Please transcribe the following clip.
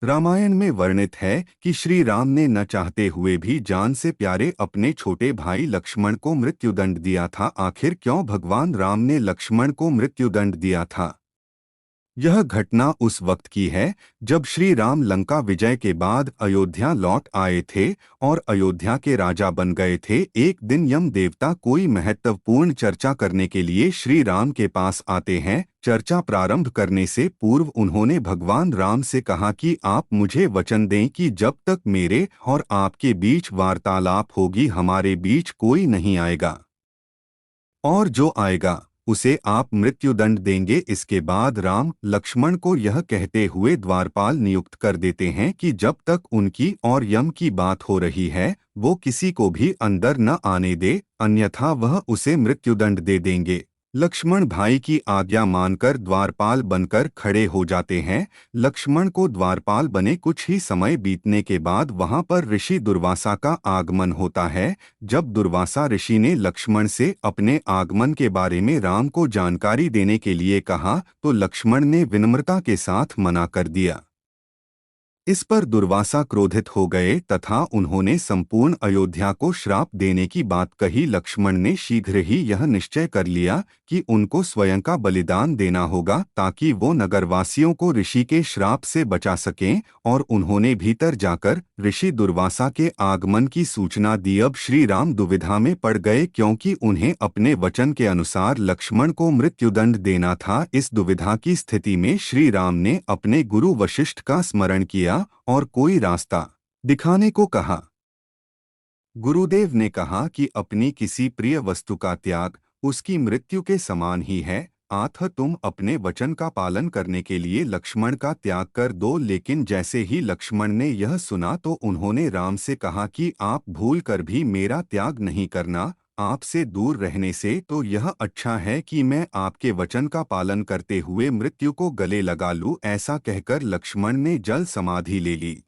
रामायण में वर्णित है कि श्री राम ने न चाहते हुए भी जान से प्यारे अपने छोटे भाई लक्ष्मण को मृत्युदंड दिया था। आखिर क्यों भगवान राम ने लक्ष्मण को मृत्युदंड दिया था? यह घटना उस वक्त की है जब श्री राम लंका विजय के बाद अयोध्या लौट आए थे और अयोध्या के राजा बन गए थे। एक दिन यम देवता कोई महत्वपूर्ण चर्चा करने के लिए श्री राम के पास आते हैं। चर्चा प्रारंभ करने से पूर्व उन्होंने भगवान राम से कहा कि आप मुझे वचन दें कि जब तक मेरे और आपके बीच वार्तालाप होगी हमारे बीच कोई नहीं आएगा, और जो आएगा उसे आप मृत्युदंड देंगे। इसके बाद राम लक्ष्मण को यह कहते हुए द्वारपाल नियुक्त कर देते हैं कि जब तक उनकी और यम की बात हो रही है वो किसी को भी अंदर न आने दे, अन्यथा वह उसे मृत्युदंड दे देंगे। लक्ष्मण भाई की आज्ञा मानकर द्वारपाल बनकर खड़े हो जाते हैं। लक्ष्मण को द्वारपाल बने कुछ ही समय बीतने के बाद वहां पर ऋषि दुर्वासा का आगमन होता है। जब दुर्वासा ऋषि ने लक्ष्मण से अपने आगमन के बारे में राम को जानकारी देने के लिए कहा तो लक्ष्मण ने विनम्रता के साथ मना कर दिया। इस पर दुर्वासा क्रोधित हो गए तथा उन्होंने संपूर्ण अयोध्या को श्राप देने की बात कही। लक्ष्मण ने शीघ्र ही यह निश्चय कर लिया कि उनको स्वयं का बलिदान देना होगा ताकि वो नगरवासियों को ऋषि के श्राप से बचा सकें, और उन्होंने भीतर जाकर ऋषि दुर्वासा के आगमन की सूचना दी। अब श्री राम दुविधा में पड़ गए क्योंकि उन्हें अपने वचन के अनुसार लक्ष्मण को मृत्युदंड देना था। इस दुविधा की स्थिति में श्री राम ने अपने गुरु वशिष्ठ का स्मरण किया और कोई रास्ता दिखाने को कहा। गुरुदेव ने कहा कि अपनी किसी प्रिय वस्तु का त्याग उसकी मृत्यु के समान ही है, अतः तुम अपने वचन का पालन करने के लिए लक्ष्मण का त्याग कर दो। लेकिन जैसे ही लक्ष्मण ने यह सुना तो उन्होंने राम से कहा कि आप भूल कर भी मेरा त्याग नहीं करना, आपसे दूर रहने से तो यह अच्छा है कि मैं आपके वचन का पालन करते हुए मृत्यु को गले लगा लूं। ऐसा कहकर लक्ष्मण ने जल समाधि ले ली।